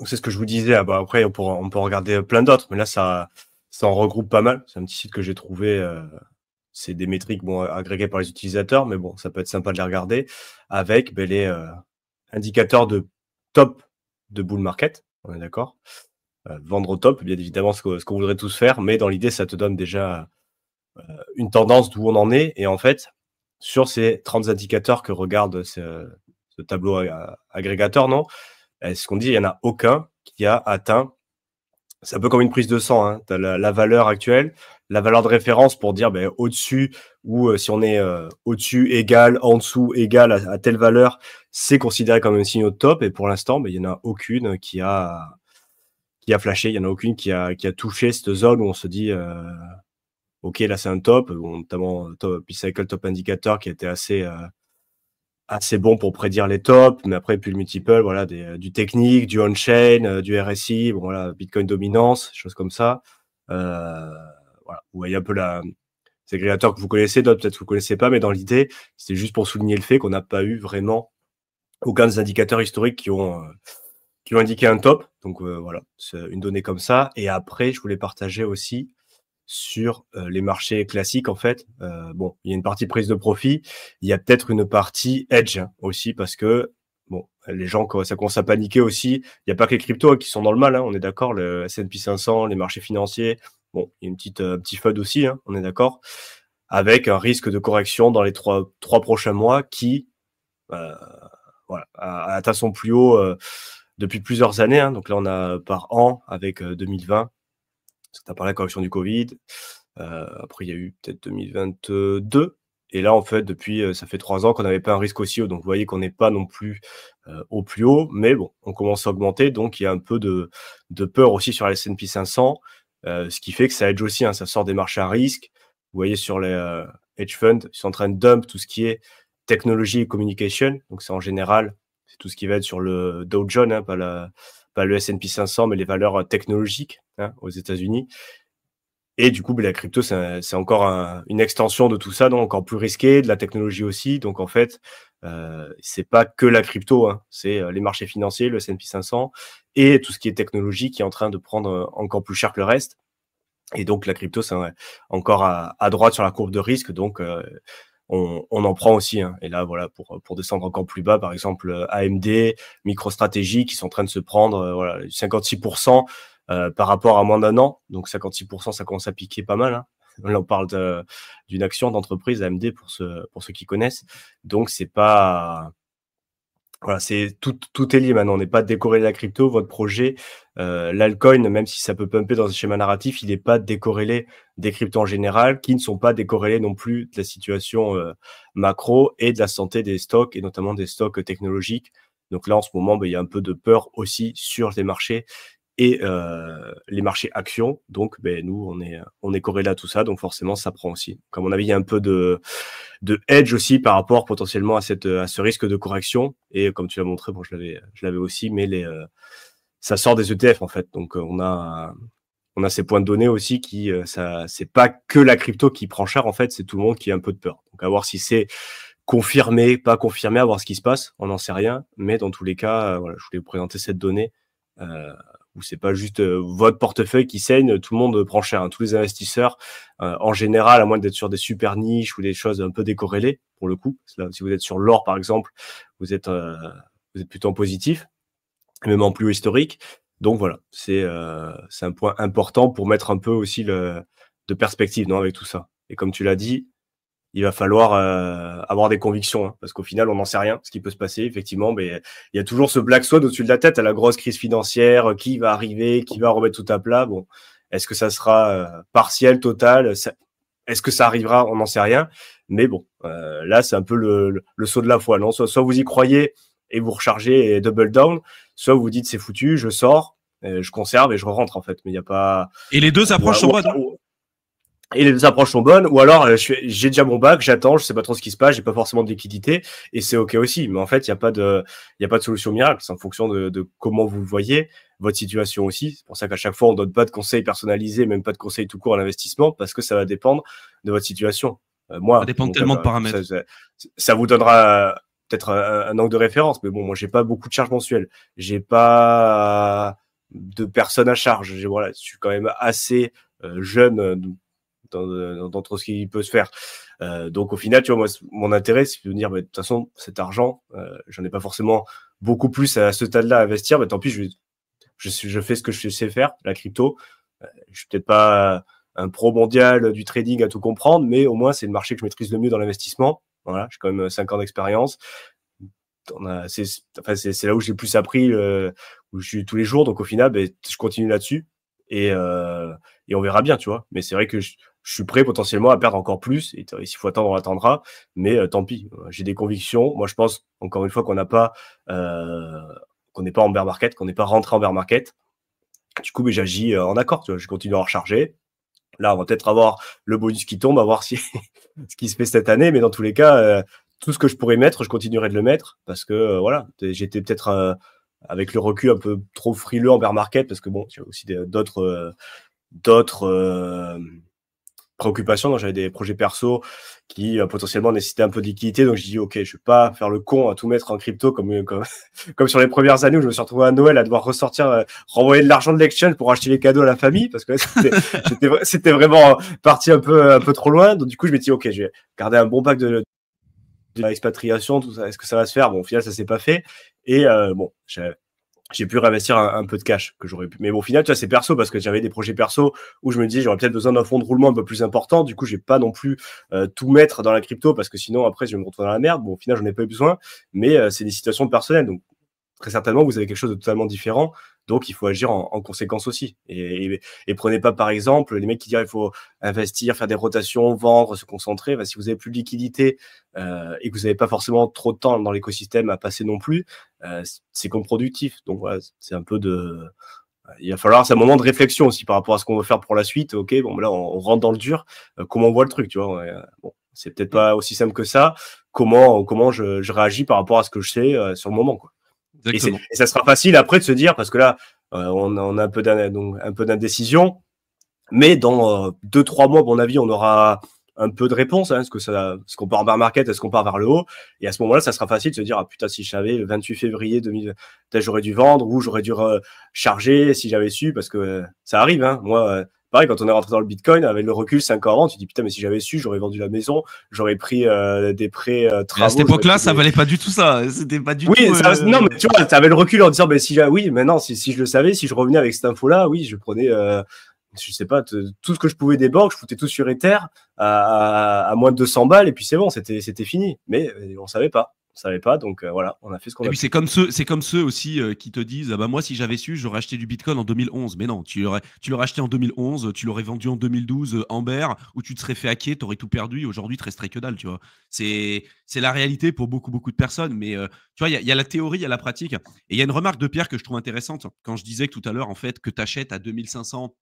c'est ce que je vous disais. Ah bah, après, on peut regarder plein d'autres, mais là, ça en regroupe pas mal. C'est un petit site que j'ai trouvé. C'est des métriques bon, agrégées par les utilisateurs, mais bon, ça peut être sympa de les regarder avec les indicateurs de top de bull market. On est d'accord. Vendre au top, bien évidemment, ce qu'on voudrait tous faire, mais dans l'idée, ça te donne déjà une tendance d'où on en est. Et en fait, sur ces 30 indicateurs que regarde ce tableau agrégateur, non, ce qu'on dit, il n'y en a aucun qui a atteint. C'est un peu comme une prise de sang. Hein. Tu as la valeur actuelle, la valeur de référence pour dire au-dessus ou si on est au-dessus, égal, en dessous, égal à telle valeur, c'est considéré comme un signe de top. Et pour l'instant, il n'y en a aucune qui a flashé. Il n'y en a aucune qui a touché cette zone où on se dit ok, là c'est un top, notamment P-Cycle Top Indicator qui était assez bon pour prédire les tops, mais après puis le multiple, voilà, du technique, du on-chain, du RSI, bon voilà, Bitcoin dominance, choses comme ça. Voilà, vous voyez un peu ces agrégateurs que vous connaissez, d'autres peut-être que vous connaissez pas, mais dans l'idée, c'était juste pour souligner le fait qu'on n'a pas eu vraiment aucun des indicateurs historiques qui ont indiqué un top. Donc voilà, c'est une donnée comme ça. Et après, je voulais partager aussi sur les marchés classiques, en fait. Bon, il y a une partie prise de profit, il y a peut-être une partie hedge aussi, parce que bon, les gens, ça commence à paniquer aussi. Il n'y a pas que les cryptos qui sont dans le mal, hein, on est d'accord, le S&P 500, les marchés financiers, bon, il y a un petit FUD aussi, hein, on est d'accord, avec un risque de correction dans les trois prochains mois qui voilà, a atteint son plus haut depuis plusieurs années. Hein, donc là, on a par an avec 2020, parce que tu as parlé de la correction du Covid. Après, il y a eu peut-être 2022. Et là, en fait, depuis, ça fait 3 ans qu'on n'avait pas un risque aussi haut. Donc, vous voyez qu'on n'est pas non plus au plus haut. Mais bon, on commence à augmenter. Donc, il y a un peu de peur aussi sur la S&P 500. Ce qui fait que ça hedge aussi. Hein, ça sort des marchés à risque. Vous voyez sur les hedge funds, ils sont en train de dump tout ce qui est technologie et communication. Donc, c'est en général, c'est tout ce qui va être sur le Dow Jones, hein, pas le S&P 500, mais les valeurs technologiques hein, aux États-Unis. Et du coup, la crypto, c'est encore une extension de tout ça, donc encore plus risqué, de la technologie aussi. Donc en fait, c'est pas que la crypto, hein, c'est les marchés financiers, le S&P 500 et tout ce qui est technologie qui est en train de prendre encore plus cher que le reste. Et donc la crypto, c'est encore à droite sur la courbe de risque, donc on en prend aussi. Hein. Et là, voilà, pour descendre encore plus bas, par exemple AMD, MicroStrategy, qui sont en train de se prendre voilà 56%. Par rapport à moins d'un an, donc 56%, ça commence à piquer pas mal. Hein. Là, on parle d'une action d'entreprise AMD pour ceux qui connaissent. Donc, c'est pas voilà, c'est tout est lié maintenant. On n'est pas décorrélé de la crypto. Votre projet, l'altcoin, même si ça peut pumper dans un schéma narratif, il n'est pas décorrélé des cryptos en général, qui ne sont pas décorrélés non plus de la situation macro et de la santé des stocks, et notamment des stocks technologiques. Donc là, en ce moment, il y a un peu de peur aussi sur les marchés et les marchés actions. Donc, nous, on est corrélé à tout ça. Donc, forcément, ça prend aussi. Comme mon avis, il y a un peu de hedge aussi par rapport potentiellement à ce risque de correction. Et comme tu l'as montré, bon, je l'avais aussi, mais ça sort des ETF en fait. Donc, on a ces points de données aussi qui, c'est pas que la crypto qui prend cher en fait, c'est tout le monde qui a un peu de peur. Donc, à voir si c'est confirmé, pas confirmé, à voir ce qui se passe. On n'en sait rien. Mais dans tous les cas, voilà, je voulais vous présenter cette donnée. Où c'est pas juste votre portefeuille qui saigne, tout le monde prend cher. Hein. Tous les investisseurs, en général, à moins d'être sur des super niches ou des choses un peu décorrélées, pour le coup. Là, si vous êtes sur l'or, par exemple, vous êtes plutôt en positif, même en plus haut historique. Donc voilà, c'est un point important pour mettre un peu aussi de perspective non, avec tout ça. Et comme tu l'as dit, il va falloir avoir des convictions, hein, parce qu'au final, on n'en sait rien, ce qui peut se passer, effectivement, mais il y a toujours ce black swan au-dessus de la tête, à la grosse crise financière, qui va arriver, qui va remettre tout à plat. Bon, est-ce que ça sera partiel, total est-ce que ça arrivera? On n'en sait rien. Mais bon, là, c'est un peu le saut de la foi, non? Soit vous y croyez et vous rechargez et double down, soit vous dites c'est foutu, je sors, je conserve et je rentre, en fait. Mais il n'y a pas... Et les deux approches sont bonnes. Et les deux approches sont bonnes, ou alors j'ai déjà mon bac, j'attends, je sais pas trop ce qui se passe, j'ai pas forcément de liquidité, et c'est ok aussi. Mais en fait, il y a pas de solution miracle. C'est en fonction de comment vous le voyez, votre situation aussi. C'est pour ça qu'à chaque fois, on donne pas de conseils personnalisés, même pas de conseils tout court à l'investissement, parce que ça va dépendre de votre situation. Ça dépend tellement de paramètres. Ça vous donnera peut-être un angle de référence, mais bon, moi, j'ai pas beaucoup de charges mensuelles. J'ai pas de personnes à charge. Voilà, je suis quand même assez jeune dans tout ce qui peut se faire. Donc au final, tu vois, moi, mon intérêt, c'est de dire, de toute façon, cet argent, j'en ai pas forcément beaucoup plus à ce stade-là à investir, mais tant pis, je fais ce que je sais faire, la crypto. Je suis peut-être pas un pro mondial du trading à tout comprendre, mais au moins c'est le marché que je maîtrise le mieux dans l'investissement. Voilà, j'ai quand même 5 ans d'expérience. C'est là où j'ai le plus appris, où je suis tous les jours. Donc au final, je continue là-dessus et on verra bien, tu vois. Mais c'est vrai que je suis prêt potentiellement à perdre encore plus. Et s'il faut attendre, on attendra. Mais tant pis. J'ai des convictions. Moi, je pense encore une fois qu'on n'est pas en bear market, qu'on n'est pas rentré en bear market. Du coup, j'agis en accord. Tu vois, je continue à en recharger. Là, on va peut-être avoir le bonus qui tombe, à voir si ce qui se fait cette année. Mais dans tous les cas, tout ce que je pourrais mettre, je continuerai de le mettre parce que voilà, j'étais peut-être avec le recul un peu trop frileux en bear market parce que bon, il y a aussi d'autres préoccupations. Donc, j'avais des projets perso qui potentiellement nécessitaient un peu de liquidité. Donc, je dis, OK, je vais pas faire le con à tout mettre en crypto comme sur les premières années où je me suis retrouvé à Noël à devoir ressortir, renvoyer de l'argent de l'exchange pour acheter les cadeaux à la famille parce que c'était vraiment parti un peu trop loin. Donc, du coup, je me dis, OK, je vais garder un bon pack de l'expatriation, tout ça. Est-ce que ça va se faire? Bon, au final, ça s'est pas fait. Et bon, j'ai pu réinvestir un peu de cash que j'aurais pu. Mais bon, au final, tu vois, c'est perso parce que j'avais des projets perso où je me disais j'aurais peut-être besoin d'un fonds de roulement un peu plus important. Du coup, je vais pas non plus tout mettre dans la crypto parce que sinon après je vais me retrouver dans la merde. Bon, au final, j'en ai pas eu besoin, mais c'est des situations personnelles. Donc très certainement, vous avez quelque chose de totalement différent. Donc, il faut agir en conséquence aussi. Et prenez pas, par exemple, les mecs qui disent il faut investir, faire des rotations, vendre, se concentrer. Si vous avez plus de liquidité et que vous n'avez pas forcément trop de temps dans l'écosystème à passer non plus, c'est contre-productif. Donc, voilà, c'est un peu il va falloir, c'est un moment de réflexion aussi par rapport à ce qu'on veut faire pour la suite. Ok, bon, là, on rentre dans le dur. Comment on voit le truc, tu vois. Bon, c'est peut-être pas aussi simple que ça. Comment je réagis par rapport à ce que je sais sur le moment, quoi. Et ça sera facile après de se dire, parce que là, on a un peu d'indécision, mais dans 2-3 mois, à mon avis, on aura un peu de réponse. Est-ce qu'on part en bear market, est-ce qu'on part vers le haut? Et à ce moment-là, ça sera facile de se dire, ah putain, si je savais, le 28 février 2000, peut-être j'aurais dû vendre ou j'aurais dû recharger si j'avais su, parce que ça arrive. Hein. Moi, pareil, quand on est rentré dans le Bitcoin, avec le recul 5 ans avant, tu te dis putain, mais si j'avais su, j'aurais vendu la maison, j'aurais pris des prêts travaux. À cette époque-là, ça valait pas du tout ça. C'était pas du tout. Non, mais tu vois, tu avais le recul en disant, oui, maintenant, si je le savais, si je revenais avec cette info-là, oui, je prenais, je sais pas, tout ce que je pouvais des banques, je foutais tout sur Ether à moins de 200 balles et puis c'est bon, c'était fini. Mais on savait pas. Donc voilà, on a fait ce qu'on a fait. C'est comme ceux aussi qui te disent moi si j'avais su j'aurais acheté du Bitcoin en 2011. Mais non, tu l'aurais acheté en 2011, tu l'aurais vendu en 2012 en bear, où tu te serais fait hacker, tu aurais tout perdu et aujourd'hui tu resterais que dalle, tu vois. C'est la réalité pour beaucoup de personnes, mais tu vois, il y a la théorie, il y a la pratique. Et il y a une remarque de Pierre que je trouve intéressante quand je disais tout à l'heure en fait que tu achètes à 2500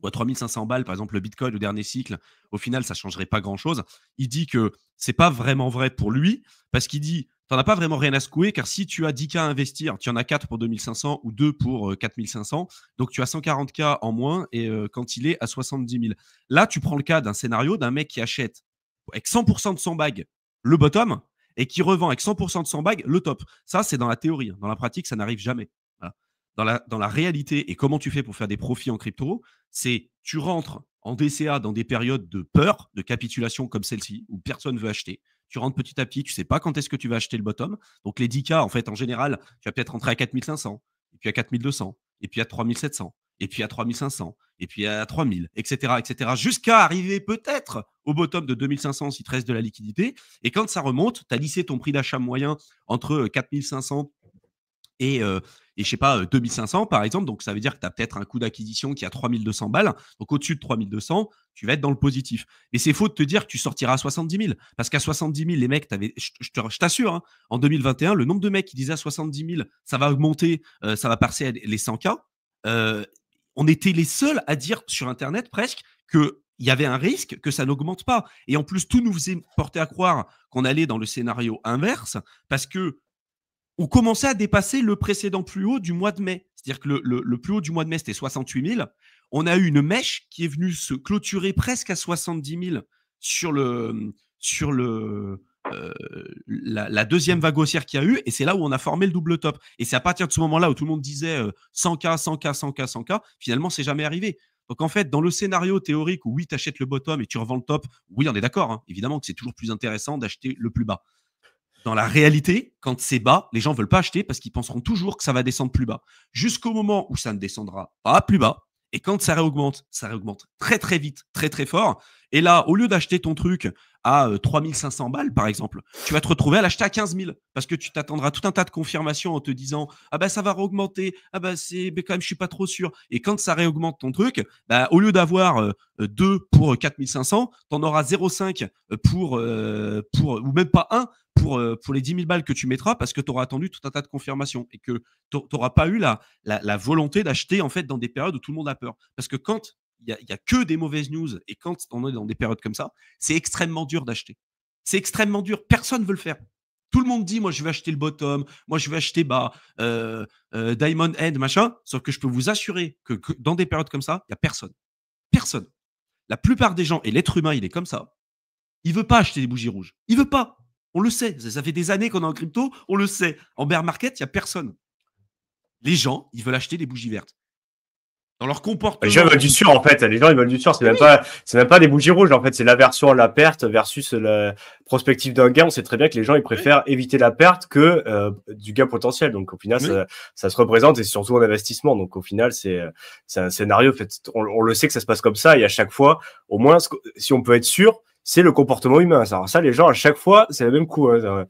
ou à 3500 balles, par exemple, le Bitcoin au dernier cycle, au final, ça ne changerait pas grand-chose. Il dit que ce n'est pas vraiment vrai pour lui, parce qu'il dit, tu n'en as pas vraiment rien à secouer, car si tu as 10K à investir, tu en as 4 pour 2500 ou 2 pour 4500, donc tu as 140K en moins et quand il est à 70 000. Là, tu prends le cas d'un scénario d'un mec qui achète avec 100% de son bag le bottom et qui revend avec 100% de son bag le top. Ça, c'est dans la théorie. Dans la pratique, ça n'arrive jamais. Voilà. Dans la réalité et comment tu fais pour faire des profits en crypto, c'est tu rentres en DCA dans des périodes de peur, de capitulation comme celle-ci, où personne ne veut acheter. Tu rentres petit à petit, tu ne sais pas quand est-ce que tu vas acheter le bottom. Donc les 10K, en fait, en général, tu vas peut-être rentrer à 4500, et puis à 4200, et puis à 3700, et puis à 3500, et puis à 3000, etc., jusqu'à arriver peut-être au bottom de 2500 si tu restes de la liquidité. Et quand ça remonte, tu as lissé ton prix d'achat moyen entre 4500 et je sais pas, 2500 par exemple. Donc, ça veut dire que tu as peut-être un coût d'acquisition qui est à 3200 balles. Donc, au-dessus de 3200, tu vas être dans le positif. Et c'est faux de te dire que tu sortiras à 70 000. Parce qu'à 70 000, les mecs, je t'assure, hein, en 2021, le nombre de mecs qui disaient à 70 000, ça va augmenter, ça va passer à les 100K. On était les seuls à dire sur Internet presque qu'il y avait un risque que ça n'augmente pas. Et en plus, tout nous faisait porter à croire qu'on allait dans le scénario inverse parce que on commençait à dépasser le précédent plus haut du mois de mai. C'est-à-dire que le plus haut du mois de mai, c'était 68 000. On a eu une mèche qui est venue se clôturer presque à 70 000 sur le la deuxième vague haussière qu'il y a eu, et c'est là où on a formé le double top. Et c'est à partir de ce moment-là où tout le monde disait 100K, 100K, 100K, 100K, finalement, c'est jamais arrivé. Donc en fait, dans le scénario théorique où oui, tu achètes le bottom et tu revends le top, oui, on est d'accord, hein, évidemment que c'est toujours plus intéressant d'acheter le plus bas. Dans la réalité, quand c'est bas, les gens ne veulent pas acheter parce qu'ils penseront toujours que ça va descendre plus bas. Jusqu'au moment où ça ne descendra pas plus bas. Et quand ça réaugmente très très vite, très très fort. Et là, au lieu d'acheter ton truc à 3500 balles, par exemple, tu vas te retrouver à l'acheter à 15 000 parce que tu t'attendras tout un tas de confirmations en te disant ah bah ça va réaugmenter, ah bah c'est mais quand même je suis pas trop sûr. Et quand ça réaugmente ton truc, bah, au lieu d'avoir 2 pour 4500, tu en auras 0,5 pour ou même pas 1 pour les 10 000 balles que tu mettras parce que tu auras attendu tout un tas de confirmations et que tu n'auras pas eu la volonté d'acheter en fait dans des périodes où tout le monde a peur. Parce que quand il y a que des mauvaises news et quand on est dans des périodes comme ça, c'est extrêmement dur d'acheter. C'est extrêmement dur. Personne ne veut le faire. Tout le monde dit, moi, je vais acheter le bottom, moi, je vais acheter Diamond End, machin. Sauf que je peux vous assurer que dans des périodes comme ça, il n'y a personne. Personne. La plupart des gens, et l'être humain, il est comme ça, il ne veut pas acheter des bougies rouges. Il ne veut pas. On le sait. Ça fait des années qu'on est en crypto, on le sait. En bear market, il n'y a personne. Les gens, ils veulent acheter des bougies vertes. Dans leur comportement. Les gens veulent du sûr, en fait. Les gens, ils veulent du sûr. C'est même pas des bougies rouges, en fait. C'est l'aversion à la perte versus la prospective d'un gain. On sait très bien que les gens, ils préfèrent éviter la perte que du gain potentiel. Donc, au final, ça se représente et c'est surtout un investissement. Donc, au final, c'est un scénario. En fait, on le sait que ça se passe comme ça et à chaque fois, au moins, si on peut être sûr, c'est le comportement humain. Alors ça, les gens, à chaque fois, c'est le même coup. Hein.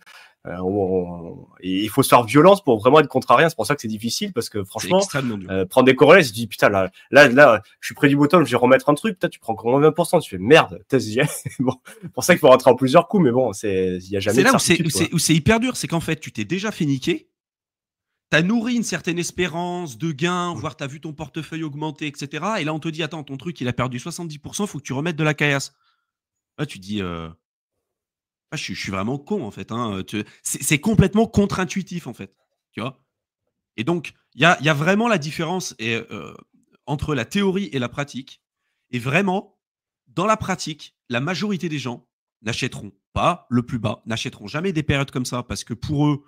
Il faut se faire violence pour vraiment être contrarien. C'est pour ça que c'est difficile parce que franchement, prendre des corollaires, tu te dis putain là, je suis près du bottom, je vais remettre un truc. Putain, tu prends encore 20%, tu fais merde. Bon, pour ça qu'il faut rentrer en plusieurs coups, mais bon, il y a jamais. C'est là où c'est hyper dur, c'est qu'en fait, tu t'es déjà fait niquer. T'as nourri une certaine espérance de gain, voire t'as vu ton portefeuille augmenter, etc. Et là, on te dit attends, ton truc il a perdu 70%, faut que tu remettes de la caillasse. Là, tu dis je suis vraiment con en fait. Hein. C'est complètement contre-intuitif en fait. Tu vois. Et donc, il y a vraiment la différence entre la théorie et la pratique. Et vraiment, dans la pratique, la majorité des gens n'achèteront pas le plus bas, n'achèteront jamais des périodes comme ça parce que pour eux,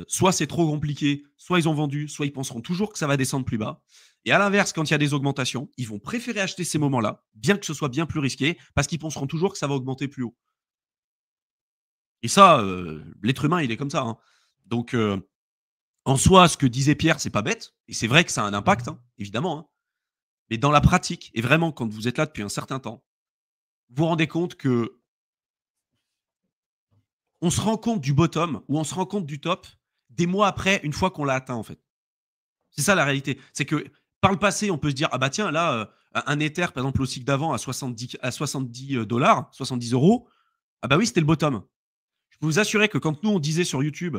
soit c'est trop compliqué, soit ils ont vendu, soit ils penseront toujours que ça va descendre plus bas. Et à l'inverse, quand il y a des augmentations, ils vont préférer acheter ces moments-là, bien que ce soit bien plus risqué, parce qu'ils penseront toujours que ça va augmenter plus haut. Et ça, l'être humain, il est comme ça. Hein. Donc, en soi, ce que disait Pierre, c'est pas bête. Et c'est vrai que ça a un impact, hein, évidemment. Hein. Mais dans la pratique, et vraiment, quand vous êtes là depuis un certain temps, vous vous rendez compte que on se rend compte du bottom ou on se rend compte du top des mois après, une fois qu'on l'a atteint, en fait. C'est ça la réalité. C'est que par le passé, on peut se dire, ah bah tiens, là, un Ether, par exemple, au cycle d'avant, à 70 dollars, 70 euros, ah bah oui, c'était le bottom. Je peux vous assurer que quand nous, on disait sur YouTube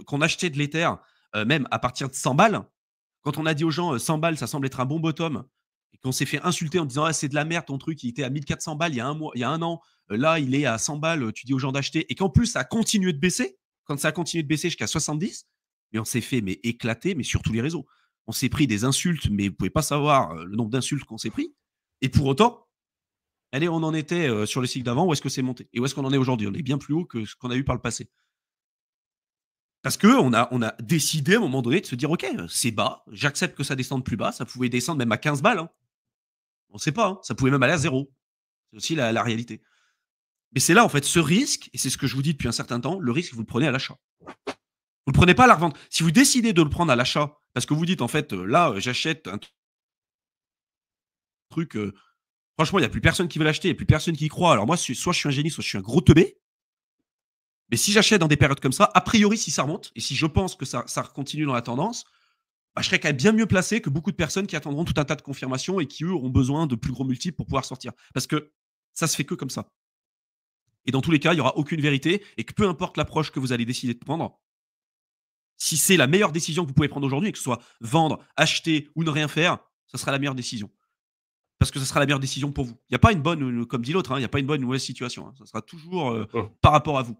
qu'on achetait de l'Ether, même à partir de 100 balles, quand on a dit aux gens 100 balles, ça semble être un bon bottom, et qu'on s'est fait insulter en disant ah, c'est de la merde, ton truc, il était à 1400 balles il y a un mois, il y a un an, là, il est à 100 balles, tu dis aux gens d'acheter, et qu'en plus, ça a continué de baisser, quand ça a continué de baisser jusqu'à 70, mais on s'est fait éclater, mais sur tous les réseaux. On s'est pris des insultes, mais vous ne pouvez pas savoir le nombre d'insultes qu'on s'est pris. Et pour autant, allez, on en était sur le cycle d'avant, où est-ce que c'est monté? Et où est-ce qu'on en est aujourd'hui? On est bien plus haut que ce qu'on a eu par le passé. Parce qu'on a décidé à un moment donné de se dire, OK, c'est bas, j'accepte que ça descende plus bas, ça pouvait descendre même à 15 balles. Hein. On ne sait pas, hein. Ça pouvait même aller à 0. C'est aussi la réalité. Mais c'est là, en fait, ce risque, et c'est ce que je vous dis depuis un certain temps, le risque, vous le prenez à l'achat. Vous ne le prenez pas à la revente. Si vous décidez de le prendre à l'achat, parce que vous dites, en fait, là, j'achète un truc... franchement, il n'y a plus personne qui veut l'acheter, il n'y a plus personne qui y croit. Alors moi, soit je suis un génie, soit je suis un gros teubé. Mais si j'achète dans des périodes comme ça, a priori, si ça remonte, et si je pense que ça continue dans la tendance, bah, je serais quand même bien mieux placé que beaucoup de personnes qui attendront tout un tas de confirmations et qui, eux, auront besoin de plus gros multiples pour pouvoir sortir. Parce que ça se fait que comme ça. Et dans tous les cas, il n'y aura aucune vérité, et que peu importe l'approche que vous allez décider de prendre, si c'est la meilleure décision que vous pouvez prendre aujourd'hui, que ce soit vendre, acheter ou ne rien faire, ça sera la meilleure décision. Parce que ça sera la meilleure décision pour vous. Il n'y a pas une bonne, comme dit l'autre, il n'y a pas une bonne ou mauvaise situation. Ça sera toujours par rapport à vous.